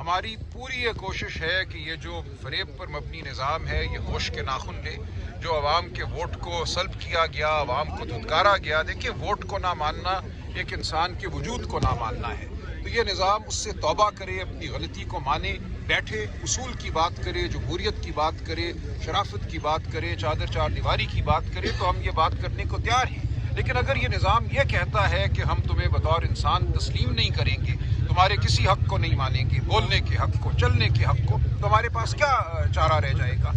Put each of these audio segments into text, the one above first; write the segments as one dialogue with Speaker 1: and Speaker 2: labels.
Speaker 1: हमारी पूरी ये कोशिश है कि ये जो फरेब पर मबनी निज़ाम है ये होश के नाखुन ले। जो अवाम के वोट को सल्ब किया गया, अवाम को धुतकारा गया। देखिए, वोट को ना मानना एक इंसान के वजूद को ना मानना है। तो ये निज़ाम उससे तौबा करे, अपनी गलती को माने, बैठे, उसूल की बात करे, जमहूरियत की बात करे, शराफत की बात करे, चादर चार दीवारी की बात करे, तो हम ये बात करने को तैयार हैं। लेकिन अगर ये निज़ाम ये कहता है कि हम तुम्हें बतौर इंसान तस्लीम नहीं करेंगे, तुम्हारे किसी हक को नहीं मानेंगे, बोलने के हक को, चलने के हक को, तो हमारे पास क्या चारा रह जाएगा?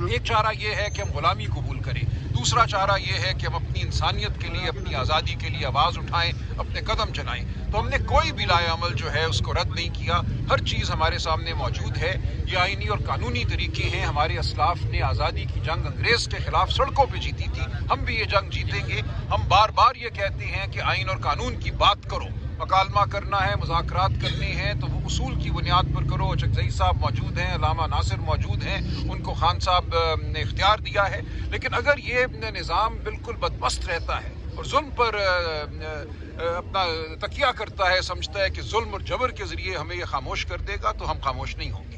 Speaker 1: एक चारा ये है कि हम गुलामी कबूल करें, दूसरा चारा ये है कि हम अपनी इंसानियत के लिए, अपनी आज़ादी के लिए आवाज़ उठाएं, अपने कदम चलाएं। तो हमने कोई भी लाए अमल जो है उसको रद्द नहीं किया। हर चीज़ हमारे सामने मौजूद है। ये आईनी और कानूनी तरीके हैं। हमारे असलाफ ने आज़ादी की जंग अंग्रेज़ के खिलाफ सड़कों पर जीती थी, हम भी ये जंग जीतेंगे। हम बार बार ये कहते हैं कि आइन और कानून की बात करो, मकालमा करना है, मुज़ाकरात करने हैं तो वो उसूल की बुनियाद पर करो। चकजई साहब मौजूद हैं, अलामा नासिर मौजूद हैं, उनको खान साहब ने इख्तियार दिया है। लेकिन अगर ये निज़ाम बिल्कुल बदमस्त रहता है और जुल्म पर अपना तकिया करता है, समझता है कि जुल्म और जबर के ज़रिए हमें ये खामोश कर देगा, तो हम खामोश नहीं होंगे।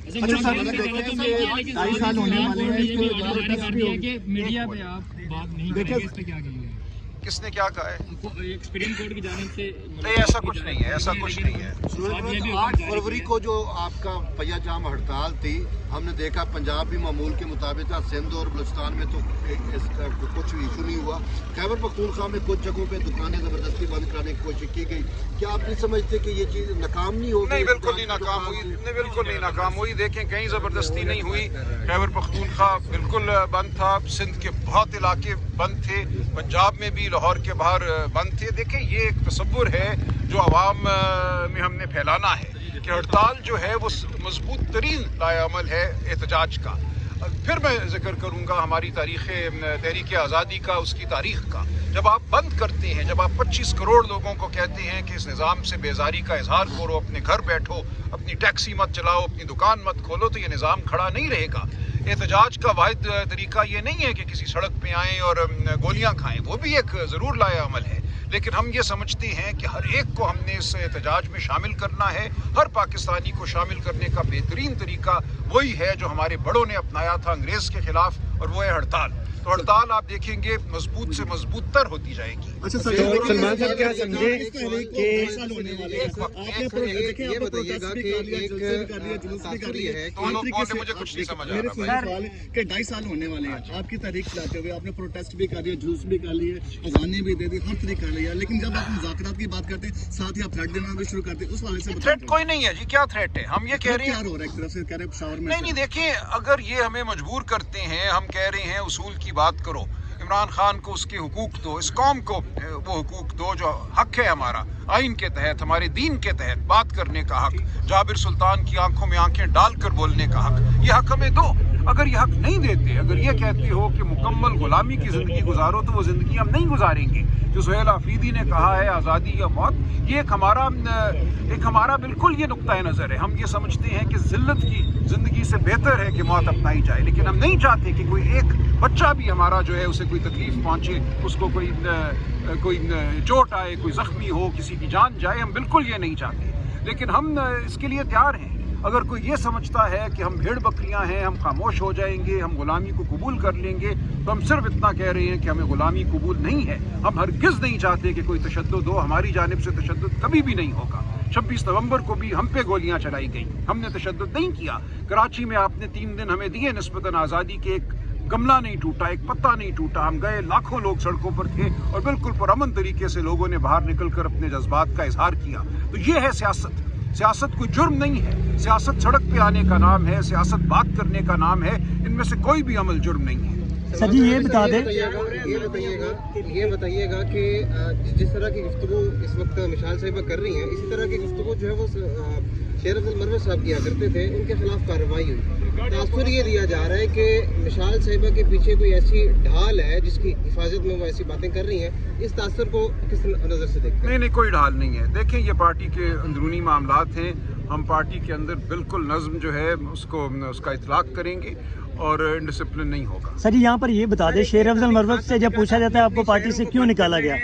Speaker 1: किसने क्या कहा है?
Speaker 2: सुप्रीम कोर्ट की जानिब से
Speaker 1: नहीं, ऐसा कुछ नहीं है, ऐसा कुछ नहीं है।
Speaker 3: 8 फरवरी को जो आपका पहिया जाम हड़ताल थी, हमने देखा पंजाब भी मामूल के मुताबिक था, सिंध और बलूचिस्तान में तो इसका कुछ इशू नहीं हुआ। खैबर पख्तूनख्वा में कुछ जगहों पे दुकानें ज़बरदस्ती बंद कराने की कोशिश की गई। क्या आप नहीं समझते कि ये चीज़ नाकाम नहीं होगी?
Speaker 1: नहीं, बिल्कुल नहीं नाकाम हुई, नहीं बिल्कुल नहीं नाकाम हुई। देखें, कहीं ज़बरदस्ती नहीं हुई। खैबर पख्तूनख्वा बिल्कुल बंद था, सिंध के बहुत इलाके बंद थे, पंजाब में भी, लाहौर के बाहर बंद थे। देखें, ये एक तसव्वुर है जो अवाम में हमने फैलाना है कि हड़ताल जो है वो मजबूत तरीन लाएअमल है एहतजाज का। फिर मैं जिक्र करूंगा हमारी तहरीक आज़ादी का, उसकी तारीख का। जब आप बंद करते हैं, जब आप 25 करोड़ लोगों को कहते हैं कि इस निज़ाम से बेजारी का इजहार करो, अपने घर बैठो, अपनी टैक्सी मत चलाओ, अपनी दुकान मत खोलो, तो ये निज़ाम खड़ा नहीं रहेगा। एहतजाज का वाहिद तरीका ये नहीं है कि किसी सड़क पे आएँ और गोलियां खाएं, वो भी एक ज़रूर लाएअमल है। लेकिन हम ये समझते हैं कि हर एक को हमने इस एहतजाज में शामिल करना है। हर पाकिस्तानी को शामिल करने का बेहतरीन तरीका वही है जो हमारे बड़ों ने अपनाया था अंग्रेज़ के खिलाफ, और वो है हड़ताल। तो हड़ताल आप देखेंगे मजबूत से मजबूत तर होती जाएगी।
Speaker 4: अच्छा सलमान साहब, क्या समझे कि
Speaker 1: मुझे कुछ नहीं समझ आ रहा
Speaker 4: कि 2.5 साल होने वाले हैं आपकी तारीख चलाते हुए। आपने प्रोटेस्ट भी कर लिया, जुलूस भी कर लिए, अज़ानें भी दे दी, हर तरीका कर लिया। लेकिन जब आप मुज़ाकरात की बात करते हैं, साथ ही आप थ्रेट देना भी शुरू करते हैं, उस वाले से
Speaker 1: थ्रेट कोई नहीं है जी। क्या थ्रेट है? हम ये कह रहे हैं,
Speaker 4: हो रहा है एक तरफ से कह रहे हैं शावर में।
Speaker 1: नहीं, देखिए, अगर ये हमें मजबूर करते हैं, हम कह रहे हैं उसूल की बात करो, इमरान खान को उसके हुकूक दो, इस कौम को वो हुकूक दो जो हक है हमारा, आइन के तहत, हमारे दीन के तहत बात करने का हक, जाबिर सुल्तान की आंखों में आंखें डालकर बोलने का हक, ये हक हमें दो। अगर ये हक नहीं देते, अगर ये कहते हो कि मुकम्मल गुलामी की ज़िंदगी गुजारो, तो वो ज़िंदगी हम नहीं गुजारेंगे। जो सुहेल आफरीदी ने कहा है आज़ादी या मौत, ये एक हमारा बिल्कुल ये नुक्ता नज़र है। हम ये समझते हैं कि ज़िल्लत की ज़िंदगी से बेहतर है कि मौत अपनाई जाए, लेकिन हम नहीं चाहते कि कोई एक बच्चा भी हमारा जो है उसे कोई तकलीफ़ पहुँचे, उसको कोई चोट आए, कोई ज़ख्मी हो, किसी की जान जाए। हम बिल्कुल ये नहीं चाहते, लेकिन हम इसके लिए तैयार हैं। अगर कोई ये समझता है कि हम भेड़ बकरियां हैं, हम खामोश हो जाएंगे, हम गुलामी को कबूल कर लेंगे, तो हम सिर्फ इतना कह रहे हैं कि हमें गुलामी कबूल नहीं है। हम हरगिज़ नहीं चाहते कि कोई तशद्दुद हो, हमारी जानिब से तशद्दुद कभी भी नहीं होगा। 26 नवंबर को भी हम पे गोलियां चलाई गई, हमने तशद्दुद नहीं किया। कराची में आपने 3 दिन हमें दिए निस्बतन आज़ादी के, एक गमला नहीं टूटा, एक पत्ता नहीं टूटा। हम गए, लाखों लोग सड़कों पर थे और बिल्कुल पुरअमन तरीके से लोगों ने बाहर निकलकर अपने जज्बात का इजहार किया। तो ये है सियासत। सियासत कोई जुर्म नहीं है, सियासत सड़क पे आने का नाम है, सियासत बात करने का नाम है। इनमें से कोई भी अमल जुर्म नहीं है।
Speaker 5: सर जी, ये बता दें,
Speaker 6: ये बताइएगा कि जिस तरह की गुफ्तगू इस वक्त मिशाल साहिबा कर रही हैं, इसी तरह की गुफ्तगू जो है वो शेर अफजल मरवत साहब किया करते थे, उनके खिलाफ कार्रवाई हुई। तासुर ये दिया जा रहा है कि मिशाल साहिबा के पीछे कोई ऐसी ढाल है जिसकी हिफाजत में वो ऐसी बातें कर रही हैं। इस तासुर को किस नज़र से देखते हैं?
Speaker 1: नहीं, कोई ढाल नहीं है। देखें, ये पार्टी के अंदरूनी मामलात हैं। हम पार्टी के अंदर बिल्कुल नज़्म जो है उसका इतलाक़ करेंगे और इंडिसिप्लिन नहीं होगा।
Speaker 5: सर जी, यहाँ पर ये बता दें, शेर अफजल मरवत से जब पूछा जाता है आपको पार्टी से क्यों निकाला गया,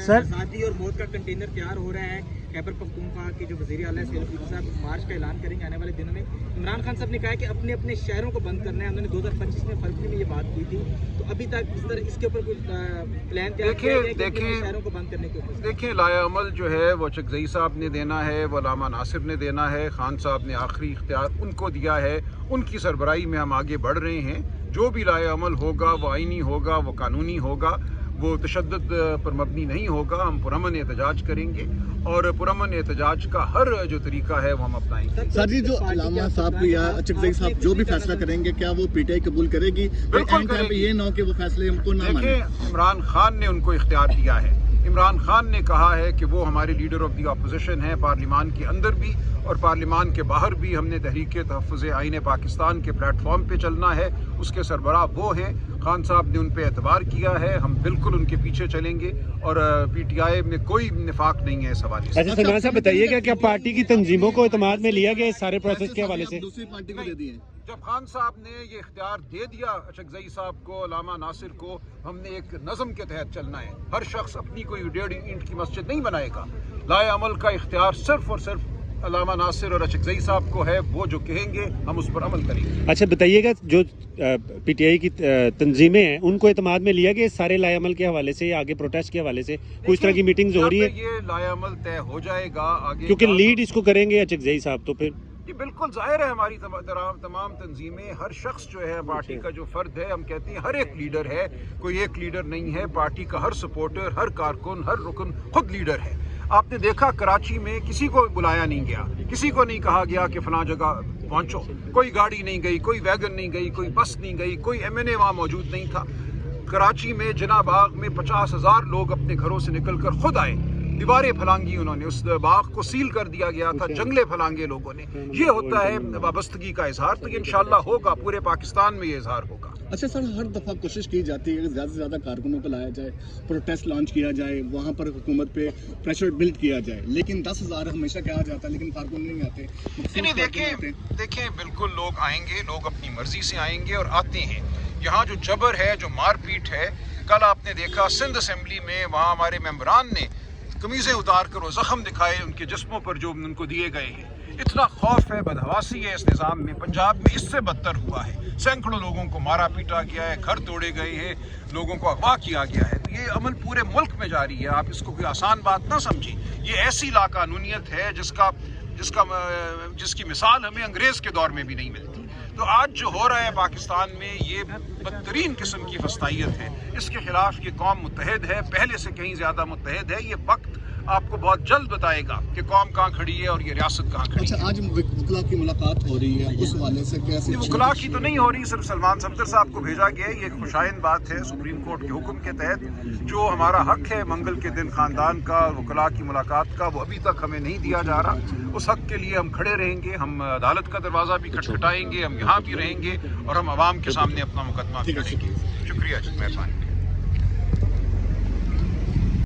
Speaker 5: सर
Speaker 2: आज़ादी और मौत का कंटेनर तैयार हो रहा है,
Speaker 6: खैबर पख्तूनख्वा के जो वज़ीर आला सैयद साहब मार्च का ऐलान करेंगे आने वाले दिनों में। इमरान खान साहब ने कहा है कि अपने अपने शहरों को बंद करना है। उन्होंने 2025 में फरवरी में ये बात की थी, तो अभी तक इस तरह इसके ऊपर कुछ प्लान तैयार किया गया है कि अपने शहरों को बंद करने के ऊपर?
Speaker 1: देखिए, लाएअमल जो है वो चकजई साहब ने देना है, वो अल्लामा नासिर ने देना है, खान साहब ने आखिरी इख्तियार उनको दिया है, उनकी सरबराही में हम आगे बढ़ रहे हैं। जो भी लाएअमल होगा वो आईनी होगा, वो कानूनी होगा, वो तशद्दुद पर मबनी नहीं होगा। हम पुरअमन एहतजाज करेंगे और पुरअमन एहतजाज का हर जो तरीका है वो हम अपनाएंगे।
Speaker 4: सर जी, जो अल्लामा साहब या चकजई साहब जो भी फैसला करेंगे, क्या वो पीटीआई कबूल करेगी?
Speaker 1: बिल्कुल करेगी।
Speaker 4: ये ना हो कि वो फैसले हमको ना माने।
Speaker 1: देखिए, इमरान खान ने उनको इख्तियार दिया है। इमरान खान ने कहा है कि वो हमारे लीडर ऑफ द अपोजिशन हैं, पार्लिमान के अंदर भी और पार्लिमान के बाहर भी। हमने तहरीक तहफ़्फ़ुज़ आईन पाकिस्तान के प्लेटफॉर्म पे चलना है, उसके सरबराह वो हैं। खान साहब ने उन पे एतबार किया है, हम बिल्कुल उनके पीछे चलेंगे और पीटीआई में कोई निफाक नहीं है इस हवाले से।
Speaker 7: अच्छा सलमान साहब, बताइएगा क्या पार्टी की तंजीमों को एतमाद में लिया गया इस सारे प्रोसेस के हवाले से?
Speaker 4: दूसरी पार्टी को दे दिए।
Speaker 1: जब खान साहब ने ये इख्तियार दे दिया चकजई साहब को, अल्लामा नासिर को, हमने एक नज़म के तहत चलना है। हर शख्स अपनी कोई 1.5 ईंट की मस्जिद नहीं बनाएगा। लाएअमल का इख्तियार सिर्फ और सिर्फ अल्लामा नासिर और चकजई साहब को है। वो जो कहेंगे हम उस पर अमल करेंगे।
Speaker 7: अच्छा बताइएगा, जो पीटीआई की तंजीमें हैं उनको एतमाद में लिया गया इस सारे लाएअमल के हवाले से या आगे प्रोटेस्ट के हवाले से? कुछ तरह की मीटिंग्स हो रही है?
Speaker 1: ये लाएअमल तय हो जाएगा आगे,
Speaker 7: क्योंकि लीड इसको करेंगे चकजई साहब, तो फिर
Speaker 1: ये बिल्कुल जाहिर है हमारी तमाम तंजीमें, हर शख्स जो है पार्टी का जो फर्द है, हम कहते हैं हर एक लीडर है, कोई एक लीडर नहीं है। पार्टी का हर सपोर्टर, हर कारकुन, हर रुकन खुद लीडर है। आपने देखा कराची में किसी को बुलाया नहीं गया, किसी को नहीं कहा गया कि फलां जगह पहुंचो। कोई गाड़ी नहीं गई, कोई वैगन नहीं गई, कोई बस नहीं गई, कोई MNA वहाँ मौजूद नहीं था। कराची में जिना बाग में 50,000 लोग अपने घरों से निकल कर खुद आए, दीवारें फलांगी उन्होंने, उस बाग को सील कर दिया गया था, जंगले फलांगे लोगों ने। ये होता है वाबस्तगी का इजहार, तो ये इंशाल्लाह होगा, पूरे पाकिस्तान में ये इजहार होगा।
Speaker 4: अच्छा सर, हर दफ़ा कोशिश की जाती है कि ज़्यादा से ज़्यादा कारकुनों को लाया जाए, प्रोटेस्ट लॉन्च किया जाए, वहाँ पर हुकूमत पे प्रेशर बिल्ड किया जाए, लेकिन 10,000 हमेशा कहा जाता है, लेकिन कारकुन नहीं आते।
Speaker 1: नहीं, देखें बिल्कुल लोग आएंगे, लोग अपनी मर्जी से आएंगे और आते हैं। यहाँ जो जबर है, जो मारपीट है, कल आपने देखा सिंध असेंबली में, वहाँ हमारे मेंबरान ने कमीज़ें उतार कर वो ज़ख्म दिखाए उनके जिस्मों पर जो उनको दिए गए हैं। इतना खौफ है, बदहवासी है इस निज़ाम में। पंजाब में इससे बदतर हुआ है, सैकड़ों लोगों को मारा पीटा गया है, घर तोड़े गए हैं, लोगों को अगवा किया गया है। तो ये अमल पूरे मुल्क में जारी है, आप इसको कोई आसान बात ना समझिए। ये ऐसी लाकानूनियत है जिसकी मिसाल हमें अंग्रेज़ के दौर में भी नहीं मिलती। तो आज जो हो रहा है पाकिस्तान में, ये बदतरीन किस्म की फस्तायत है। इसके खिलाफ ये कौम मुत्तहद है, पहले से कहीं ज़्यादा मुत्तहद है। ये वक्त आपको बहुत जल्द बताएगा कि कौम कहाँ खड़ी है और ये रियासत कहाँ खड़ी है।
Speaker 4: अच्छा, आज वकला की मुलाकात हो रही है, उस हवाले से कैसे?
Speaker 1: वकला की तो नहीं हो रही, सिर्फ सलमान सफदर साहब को भेजा गया है। ये एक खुशाइन बात है सुप्रीम कोर्ट के हुक्म के तहत, जो हमारा हक है मंगल के दिन खानदान का, वकला की मुलाकात का, वो अभी तक हमें नहीं दिया जा रहा। उस हक के लिए हम खड़े रहेंगे, हम अदालत का दरवाज़ा भी खटखटाएंगे, हम यहाँ भी रहेंगे और हम आवाम के सामने अपना मुकदमा भी करेंगे। शुक्रिया जी, मेहरबानी।